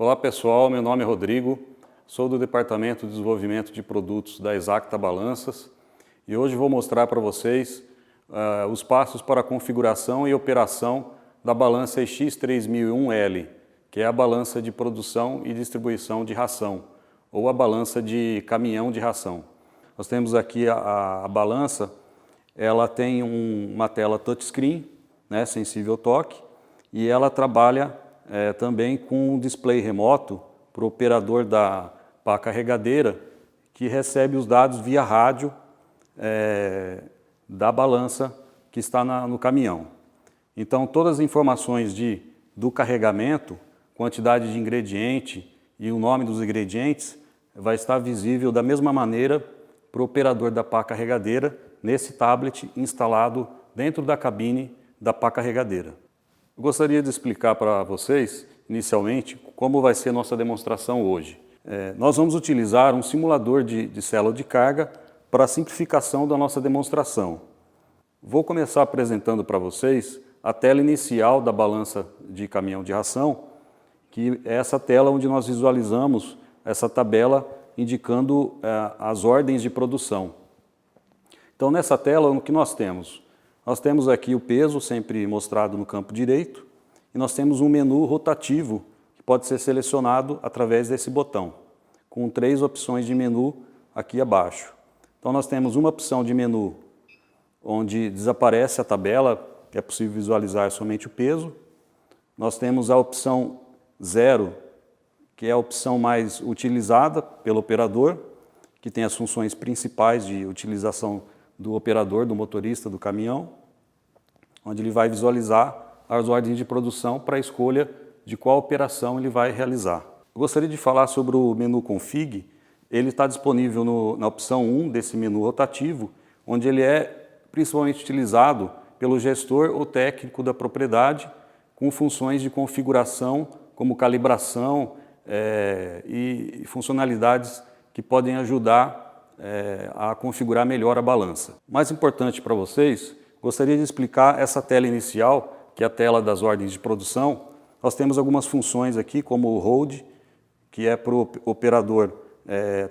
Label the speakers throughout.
Speaker 1: Olá pessoal, meu nome é Rodrigo, sou do Departamento de Desenvolvimento de Produtos da Exacta Balanças e hoje vou mostrar para vocês os passos para a configuração e operação da balança EX3001L, que é a balança de produção e distribuição de ração, ou a balança de caminhão de ração. Nós temos aqui a balança, ela tem uma tela touchscreen, né, sensível ao toque, e ela trabalha também com um display remoto para o operador da pá carregadeira, que recebe os dados via rádio da balança que está no caminhão. Então todas as informações do carregamento, quantidade de ingrediente e o nome dos ingredientes vai estar visível da mesma maneira para o operador da pá carregadeira nesse tablet instalado dentro da cabine da pá carregadeira. Eu gostaria de explicar para vocês, inicialmente, como vai ser a nossa demonstração hoje. Nós vamos utilizar um simulador de célula de carga para a simplificação da nossa demonstração. Vou começar apresentando para vocês a tela inicial da balança de caminhão de ração, que é essa tela onde nós visualizamos essa tabela indicando as ordens de produção. Então nessa tela o que nós temos? Nós temos aqui o peso sempre mostrado no campo direito e nós temos um menu rotativo que pode ser selecionado através desse botão, com 3 opções de menu aqui abaixo. Então nós temos uma opção de menu onde desaparece a tabela, que é possível visualizar somente o peso. Nós temos a opção 0, que é a opção mais utilizada pelo operador, que tem as funções principais de utilização do operador, do motorista do caminhão, onde ele vai visualizar as ordens de produção para a escolha de qual operação ele vai realizar. Eu gostaria de falar sobre o menu Config. Ele está disponível na opção 1 desse menu rotativo, onde ele é principalmente utilizado pelo gestor ou técnico da propriedade, com funções de configuração, como calibração e funcionalidades que podem ajudar a configurar melhor a balança. Mais importante para vocês, gostaria de explicar essa tela inicial, que é a tela das ordens de produção. Nós temos algumas funções aqui, como o Hold, que é para o operador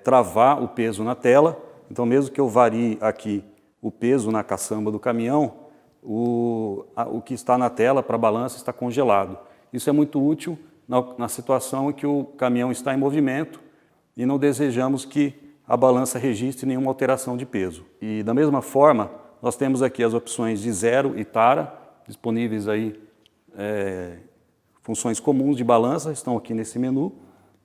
Speaker 1: travar o peso na tela. Então, mesmo que eu varie aqui o peso na caçamba do caminhão, o que está na tela para a balança está congelado. Isso é muito útil na situação em que o caminhão está em movimento e não desejamos que a balança registre nenhuma alteração de peso. E da mesma forma, nós temos aqui as opções de zero e tara, disponíveis aí, funções comuns de balança, estão aqui nesse menu.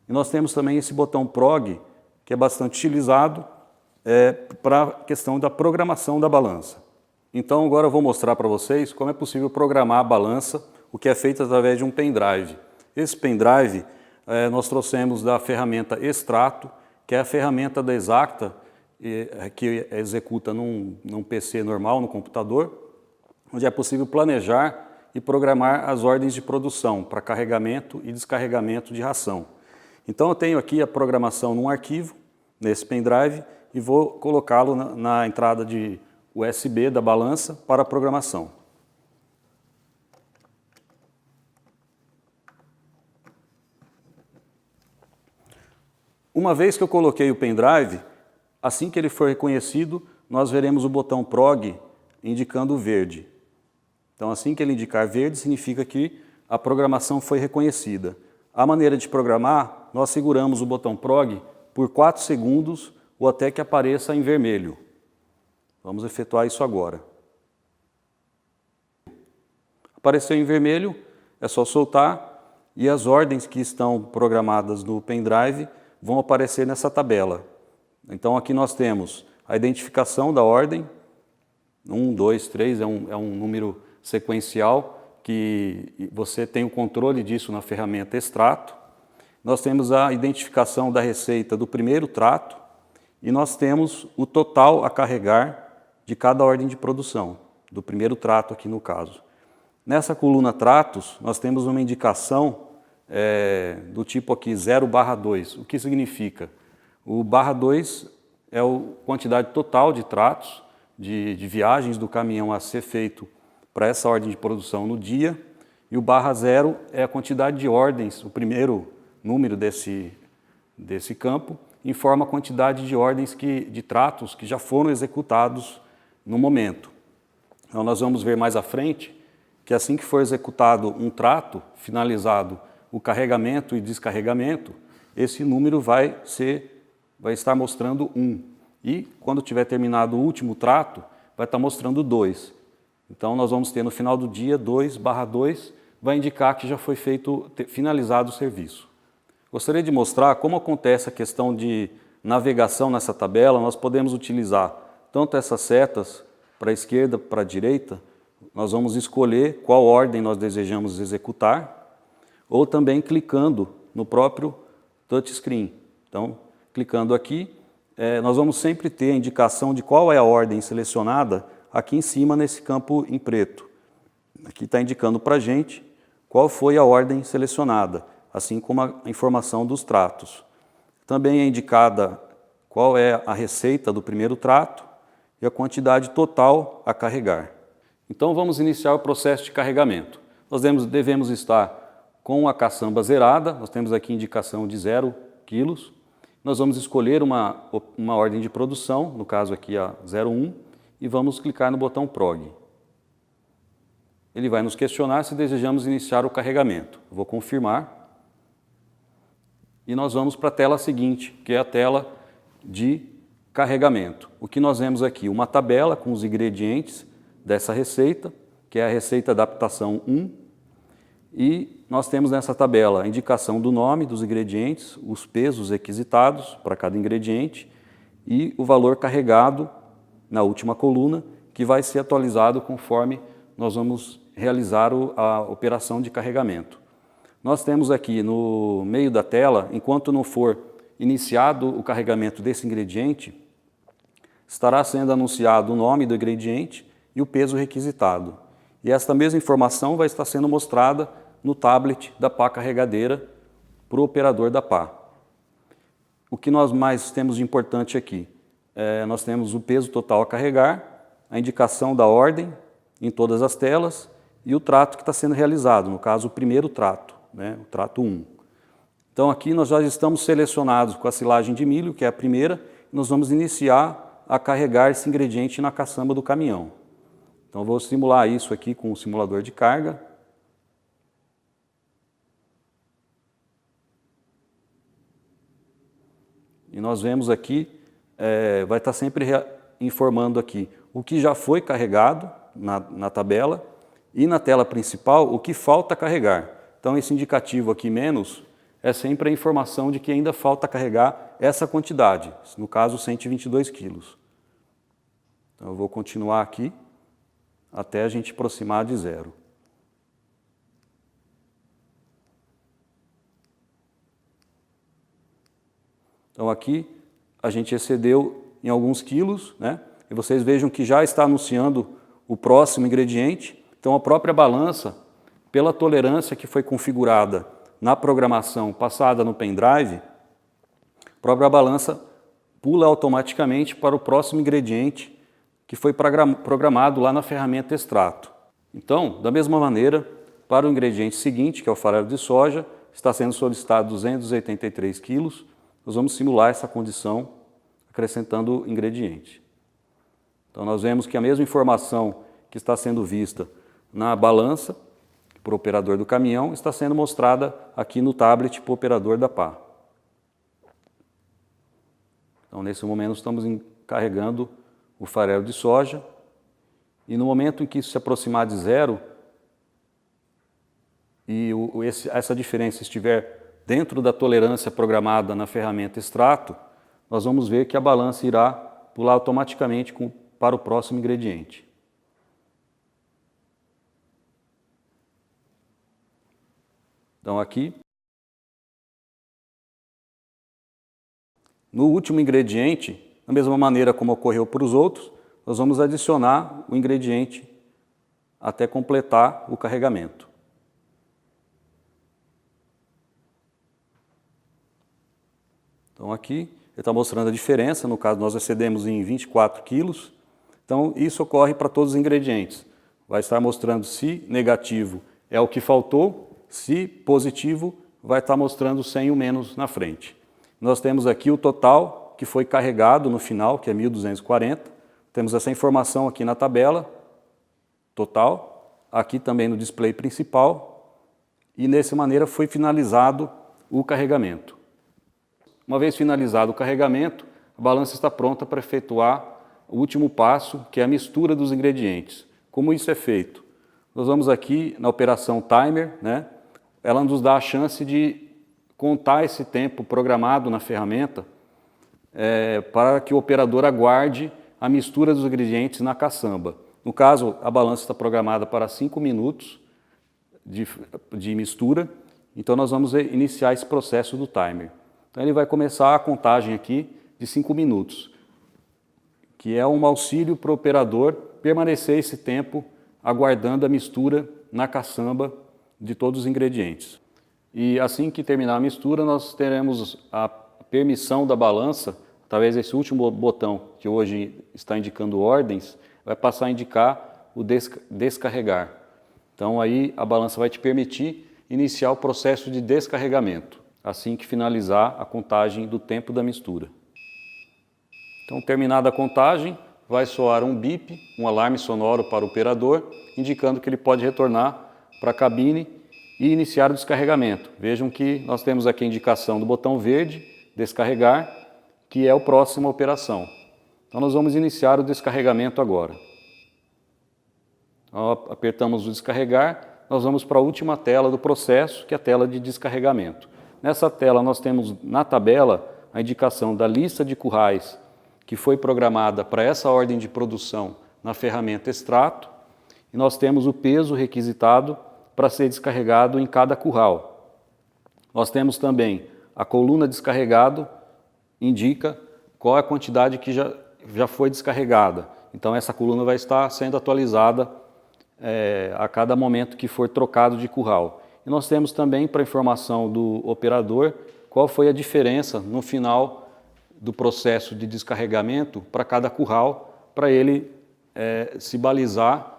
Speaker 1: E nós temos também esse botão PROG, que é bastante utilizado para a questão da programação da balança. Então agora eu vou mostrar para vocês como é possível programar a balança, o que é feito através de um pendrive. Esse pendrive nós trouxemos da ferramenta Extrato, que é a ferramenta da Exacta, que executa num PC normal, no computador, onde é possível planejar e programar as ordens de produção para carregamento e descarregamento de ração. Então eu tenho aqui a programação num arquivo, nesse pendrive, e vou colocá-lo na entrada de USB da balança para a programação. Uma vez que eu coloquei o pendrive, assim que ele for reconhecido, nós veremos o botão PROG indicando verde. Então, assim que ele indicar verde, significa que a programação foi reconhecida. A maneira de programar, nós seguramos o botão PROG por 4 segundos ou até que apareça em vermelho. Vamos efetuar isso agora. Apareceu em vermelho, é só soltar e as ordens que estão programadas no pendrive vão aparecer nessa tabela. Então aqui nós temos a identificação da ordem, 1, 2, 3, é um número sequencial que você tem o controle disso na ferramenta Extrato. Nós temos a identificação da receita do primeiro trato e nós temos o total a carregar de cada ordem de produção, do primeiro trato aqui no caso. Nessa coluna Tratos, nós temos uma indicação do tipo aqui 0/2. O que significa? O /2 é a quantidade total de tratos, de viagens do caminhão a ser feito para essa ordem de produção no dia, e o /0 é a quantidade de ordens, o primeiro número desse campo, informa a quantidade de ordens de tratos que já foram executados no momento. Então nós vamos ver mais à frente que assim que for executado um trato, finalizado o carregamento e descarregamento, esse número vai estar mostrando 1. E quando tiver terminado o último trato, vai estar mostrando 2. Então nós vamos ter no final do dia 2/2, vai indicar que já foi finalizado o serviço. Gostaria de mostrar como acontece a questão de navegação nessa tabela. Nós podemos utilizar tanto essas setas para a esquerda, para a direita, nós vamos escolher qual ordem nós desejamos executar, ou também clicando no próprio touchscreen. Então, clicando aqui, nós vamos sempre ter a indicação de qual é a ordem selecionada aqui em cima nesse campo em preto. Aqui está indicando para a gente qual foi a ordem selecionada, assim como a informação dos tratos. Também é indicada qual é a receita do primeiro trato e a quantidade total a carregar. Então vamos iniciar o processo de carregamento. Nós devemos estar com a caçamba zerada, nós temos aqui indicação de 0 quilos. Nós vamos escolher uma ordem de produção, no caso aqui a 01, e vamos clicar no botão PROG. Ele vai nos questionar se desejamos iniciar o carregamento. Eu vou confirmar. E nós vamos para a tela seguinte, que é a tela de carregamento. O que nós vemos aqui? Uma tabela com os ingredientes dessa receita, que é a receita adaptação 1. E nós temos nessa tabela a indicação do nome dos ingredientes, os pesos requisitados para cada ingrediente e o valor carregado na última coluna, que vai ser atualizado conforme nós vamos realizar a operação de carregamento. Nós temos aqui no meio da tela, enquanto não for iniciado o carregamento desse ingrediente, estará sendo anunciado o nome do ingrediente e o peso requisitado. E esta mesma informação vai estar sendo mostrada no tablet da pá carregadeira para o operador da pá. O que nós mais temos de importante aqui? Nós temos o peso total a carregar, a indicação da ordem em todas as telas e o trato que está sendo realizado, no caso o primeiro trato, o trato 1. Então aqui nós já estamos selecionados com a silagem de milho, que é a primeira, e nós vamos iniciar a carregar esse ingrediente na caçamba do caminhão. Então eu vou simular isso aqui com o simulador de carga. E nós vemos aqui, vai estar sempre informando aqui o que já foi carregado na tabela e na tela principal o que falta carregar. Então esse indicativo aqui menos é sempre a informação de que ainda falta carregar essa quantidade, no caso 122 quilos. Então eu vou continuar aqui até a gente aproximar de 0. Então aqui a gente excedeu em alguns quilos, e vocês vejam que já está anunciando o próximo ingrediente. Então a própria balança, pela tolerância que foi configurada na programação passada no pendrive, a própria balança pula automaticamente para o próximo ingrediente que foi programado lá na ferramenta extrato. Então, da mesma maneira, para o ingrediente seguinte, que é o farelo de soja, está sendo solicitado 283 quilos, nós vamos simular essa condição acrescentando o ingrediente. Então nós vemos que a mesma informação que está sendo vista na balança, para o operador do caminhão, está sendo mostrada aqui no tablet para o operador da pá. Então nesse momento estamos carregando o farelo de soja e no momento em que isso se aproximar de 0 e essa diferença estiver dentro da tolerância programada na ferramenta extrato, nós vamos ver que a balança irá pular automaticamente para o próximo ingrediente. Então aqui, no último ingrediente, da mesma maneira como ocorreu para os outros, nós vamos adicionar o ingrediente até completar o carregamento. Então aqui ele está mostrando a diferença, no caso nós excedemos em 24 quilos, então isso ocorre para todos os ingredientes. Vai estar mostrando se negativo é o que faltou, se positivo vai estar mostrando 100 o menos na frente. Nós temos aqui o total que foi carregado no final, que é 1.240. Temos essa informação aqui na tabela, total, aqui também no display principal, e dessa maneira foi finalizado o carregamento. Uma vez finalizado o carregamento, a balança está pronta para efetuar o último passo, que é a mistura dos ingredientes. Como isso é feito? Nós vamos aqui na operação timer, né? Ela nos dá a chance de contar esse tempo programado na ferramenta para que o operador aguarde a mistura dos ingredientes na caçamba. No caso, a balança está programada para 5 minutos de mistura, então nós vamos iniciar esse processo do timer. Então ele vai começar a contagem aqui de 5 minutos, que é um auxílio para o operador permanecer esse tempo aguardando a mistura na caçamba de todos os ingredientes. E assim que terminar a mistura, nós teremos a permissão da balança, através desse último botão que hoje está indicando ordens, vai passar a indicar o descarregar. Então aí a balança vai te permitir iniciar o processo de descarregamento, assim que finalizar a contagem do tempo da mistura. Então, terminada a contagem, vai soar um bip, um alarme sonoro para o operador, indicando que ele pode retornar para a cabine e iniciar o descarregamento. Vejam que nós temos aqui a indicação do botão verde, descarregar, que é a próxima operação. Então, nós vamos iniciar o descarregamento agora. Então, apertamos o descarregar, nós vamos para a última tela do processo, que é a tela de descarregamento. Nessa tela, nós temos na tabela a indicação da lista de currais que foi programada para essa ordem de produção na ferramenta extrato, e nós temos o peso requisitado para ser descarregado em cada curral. Nós temos também a coluna descarregado, indica qual é a quantidade que já foi descarregada. Então essa coluna vai estar sendo atualizada a cada momento que for trocado de curral. E nós temos também, para informação do operador, qual foi a diferença no final do processo de descarregamento para cada curral, para ele se balizar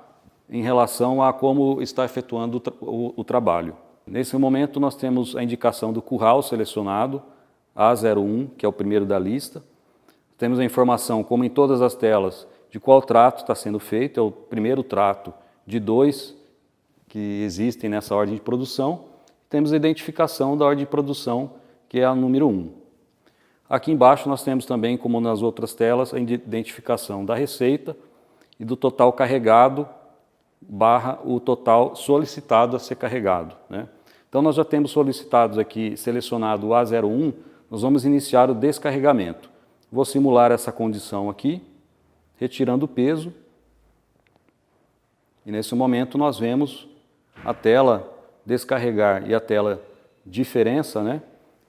Speaker 1: em relação a como está efetuando o trabalho. Nesse momento nós temos a indicação do curral selecionado, A01, que é o primeiro da lista. Temos a informação, como em todas as telas, de qual trato está sendo feito, é o primeiro trato de 2 que existem nessa ordem de produção. Temos a identificação da ordem de produção, que é a número 1. Aqui embaixo nós temos também, como nas outras telas, a identificação da receita e do total carregado barra o total solicitado a ser carregado, né? Então nós já temos solicitados aqui, selecionado o A01, nós vamos iniciar o descarregamento. Vou simular essa condição aqui, retirando o peso, e nesse momento nós vemos a tela descarregar e a tela diferença, né?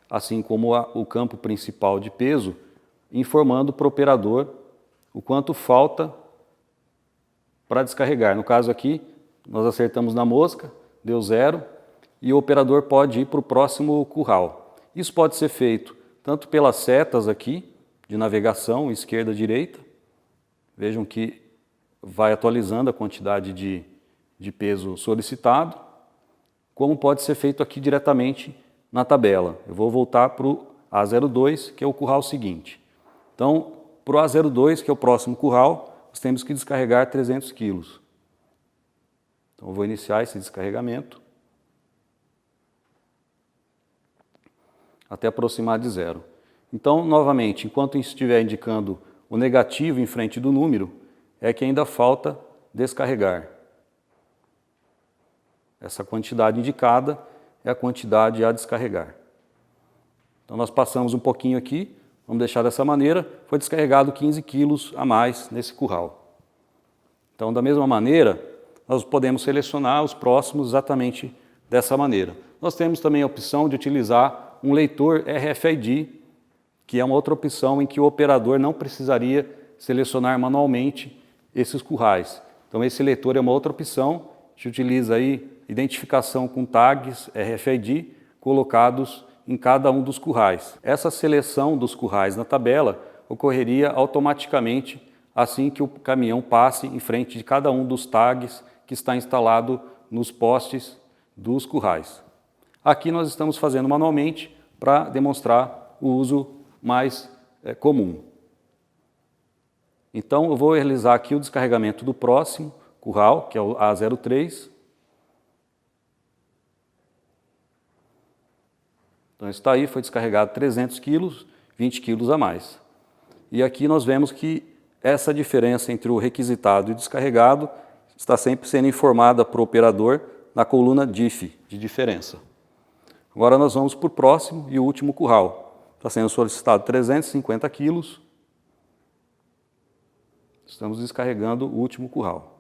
Speaker 1: Assim como o campo principal de peso, informando para o operador o quanto falta para descarregar. No caso aqui, nós acertamos na mosca, deu 0, e o operador pode ir para o próximo curral. Isso pode ser feito tanto pelas setas aqui, de navegação, esquerda, direita. Vejam que vai atualizando a quantidade de peso solicitado, como pode ser feito aqui diretamente na tabela. Eu vou voltar para o A02, que é o curral seguinte. Então, para o A02, que é o próximo curral, nós temos que descarregar 300 quilos. Então, eu vou iniciar esse descarregamento até aproximar de 0. Então, novamente, enquanto estiver indicando o negativo em frente do número, é que ainda falta descarregar. Essa quantidade indicada é a quantidade a descarregar. Então nós passamos um pouquinho aqui, vamos deixar dessa maneira, foi descarregado 15 quilos a mais nesse curral. Então da mesma maneira, nós podemos selecionar os próximos exatamente dessa maneira. Nós temos também a opção de utilizar um leitor RFID, que é uma outra opção em que o operador não precisaria selecionar manualmente esses currais. Então esse leitor é uma outra opção, a gente utiliza aí identificação com tags RFID colocados em cada um dos currais. Essa seleção dos currais na tabela ocorreria automaticamente assim que o caminhão passe em frente de cada um dos tags que está instalado nos postes dos currais. Aqui nós estamos fazendo manualmente para demonstrar o uso mais comum. Então eu vou realizar aqui o descarregamento do próximo curral, que é o A03. Então está aí, foi descarregado 300 quilos, 20 quilos a mais. E aqui nós vemos que essa diferença entre o requisitado e o descarregado está sempre sendo informada para o operador na coluna DIF, de diferença. Agora nós vamos para o próximo e o último curral. Está sendo solicitado 350 quilos. Estamos descarregando o último curral.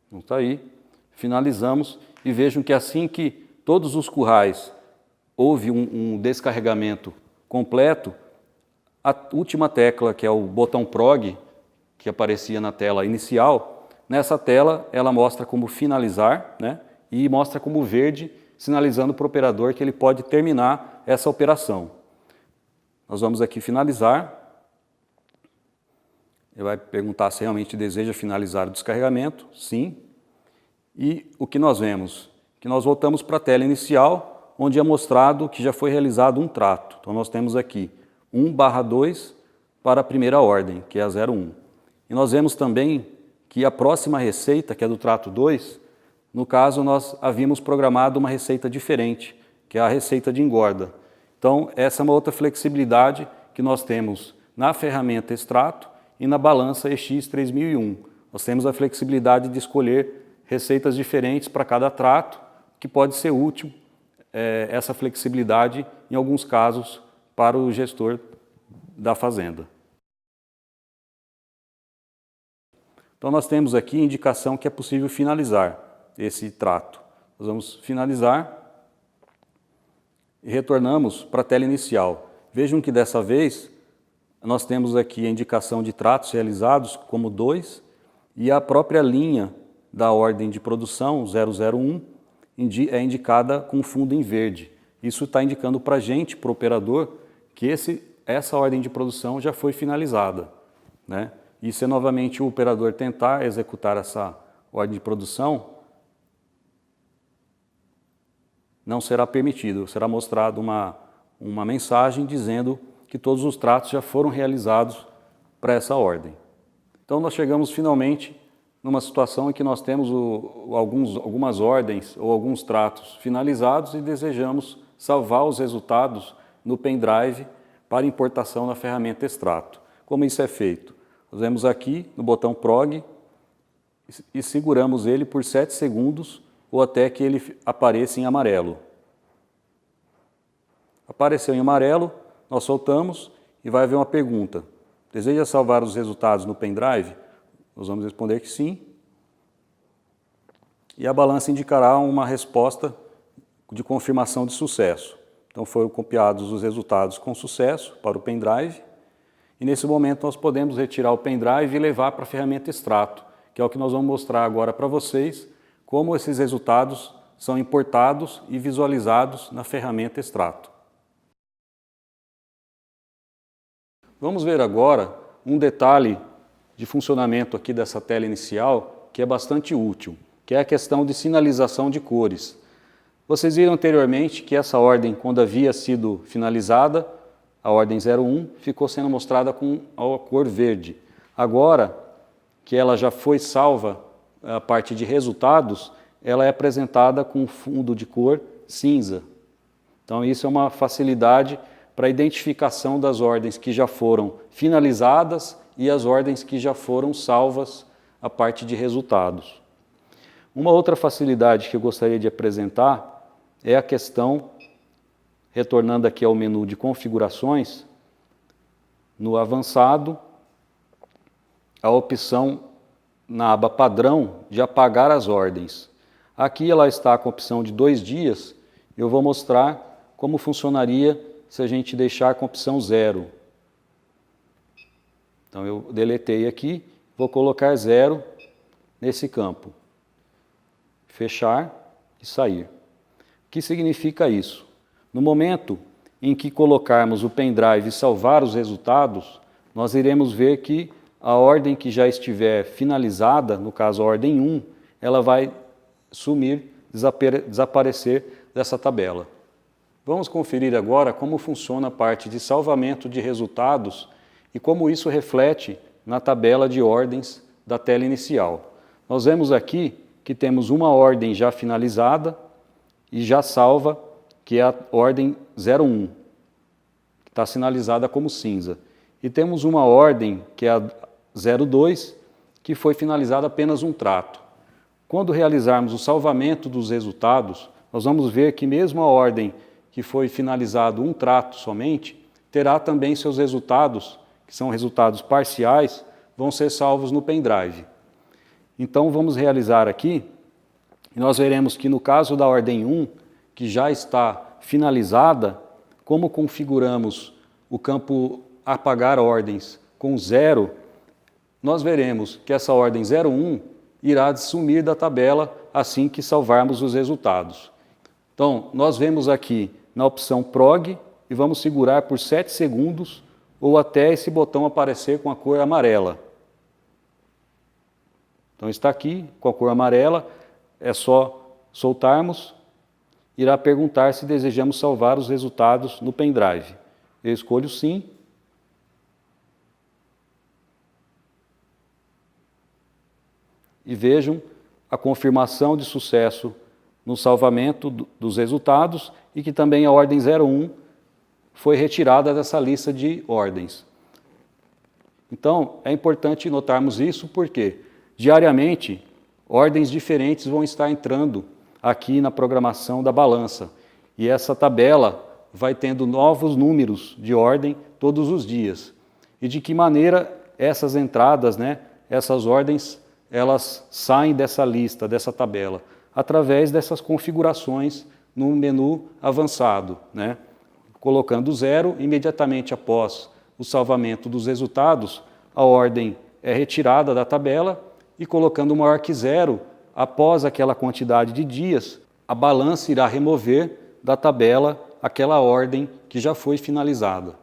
Speaker 1: Então está aí, finalizamos e vejam que assim que todos os currais houve um descarregamento completo, a última tecla, que é o botão PROG, que aparecia na tela inicial, nessa tela ela mostra como finalizar, né, e mostra como verde, sinalizando para o operador que ele pode terminar essa operação. Nós vamos aqui finalizar. Ele vai perguntar se realmente deseja finalizar o descarregamento. Sim. E o que nós vemos? Que nós voltamos para a tela inicial, onde é mostrado que já foi realizado um trato. Então nós temos aqui 1/2 para a primeira ordem, que é a 01. E nós vemos também que a próxima receita, que é do trato 2, no caso nós havíamos programado uma receita diferente, que é a receita de engorda. Então essa é uma outra flexibilidade que nós temos na ferramenta extrato e na balança EX3001. Nós temos a flexibilidade de escolher receitas diferentes para cada trato, que pode ser útil essa flexibilidade em alguns casos para o gestor da fazenda. Então nós temos aqui a indicação que é possível finalizar esse trato. Nós vamos finalizar e retornamos para a tela inicial. Vejam que dessa vez nós temos aqui a indicação de tratos realizados como 2 e a própria linha da ordem de produção 001 é indicada com fundo em verde. Isso está indicando para a gente, para o operador, que essa ordem de produção já foi finalizada, né? E se novamente o operador tentar executar essa ordem de produção, não será permitido, será mostrado uma mensagem dizendo que todos os tratos já foram realizados para essa ordem. Então nós chegamos finalmente numa situação em que nós temos algumas ordens ou alguns tratos finalizados e desejamos salvar os resultados no pendrive para importação na ferramenta extrato. Como isso é feito? Nós vemos aqui no botão PROG e seguramos ele por 7 segundos ou até que ele apareça em amarelo. Apareceu em amarelo, nós soltamos e vai haver uma pergunta. Deseja salvar os resultados no pendrive? Nós vamos responder que sim. E a balança indicará uma resposta de confirmação de sucesso. Então foram copiados os resultados com sucesso para o pendrive. E nesse momento nós podemos retirar o pendrive e levar para a ferramenta extrato, que é o que nós vamos mostrar agora para vocês, como esses resultados são importados e visualizados na ferramenta extrato. Vamos ver agora um detalhe de funcionamento aqui dessa tela inicial que é bastante útil, que é a questão de sinalização de cores. Vocês viram anteriormente que essa ordem, quando havia sido finalizada, a ordem 01, ficou sendo mostrada com a cor verde. Agora que ela já foi salva, a parte de resultados, ela é apresentada com fundo de cor cinza. Então isso é uma facilidade para a identificação das ordens que já foram finalizadas e as ordens que já foram salvas, a parte de resultados. Uma outra facilidade que eu gostaria de apresentar é a questão, retornando aqui ao menu de configurações, no avançado, a opção na aba padrão de apagar as ordens. Aqui ela está com a opção de 2 dias, eu vou mostrar como funcionaria se a gente deixar com a opção 0. Então eu deletei aqui, vou colocar 0 nesse campo. Fechar e sair. O que significa isso? No momento em que colocarmos o pendrive e salvar os resultados, nós iremos ver que a ordem que já estiver finalizada, no caso a ordem 1, ela vai sumir, desaparecer dessa tabela. Vamos conferir agora como funciona a parte de salvamento de resultados e como isso reflete na tabela de ordens da tela inicial. Nós vemos aqui que temos uma ordem já finalizada e já salva, que é a ordem 01, que está sinalizada como cinza. E temos uma ordem, que é a 02, que foi finalizada apenas um trato. Quando realizarmos o salvamento dos resultados, nós vamos ver que mesmo a ordem que foi finalizado um trato somente, terá também seus resultados, que são resultados parciais, vão ser salvos no pendrive. Então vamos realizar aqui, e nós veremos que no caso da ordem 1, que já está finalizada, como configuramos o campo apagar ordens com 0, nós veremos que essa ordem 01 irá sumir da tabela assim que salvarmos os resultados. Então, nós vemos aqui na opção PROG e vamos segurar por 7 segundos ou até esse botão aparecer com a cor amarela. Então está aqui com a cor amarela, é só soltarmos, irá perguntar se desejamos salvar os resultados no pendrive. Eu escolho sim. E vejam a confirmação de sucesso no salvamento dos resultados e que também a ordem 01 foi retirada dessa lista de ordens. Então, é importante notarmos isso porque, diariamente, ordens diferentes vão estar entrando aqui na programação da balança. E essa tabela vai tendo novos números de ordem todos os dias. E de que maneira essas entradas, essas ordens, elas saem dessa lista, dessa tabela? Através dessas configurações no menu avançado, colocando 0, imediatamente após o salvamento dos resultados, a ordem é retirada da tabela e colocando maior que 0, após aquela quantidade de dias, a balança irá remover da tabela aquela ordem que já foi finalizada.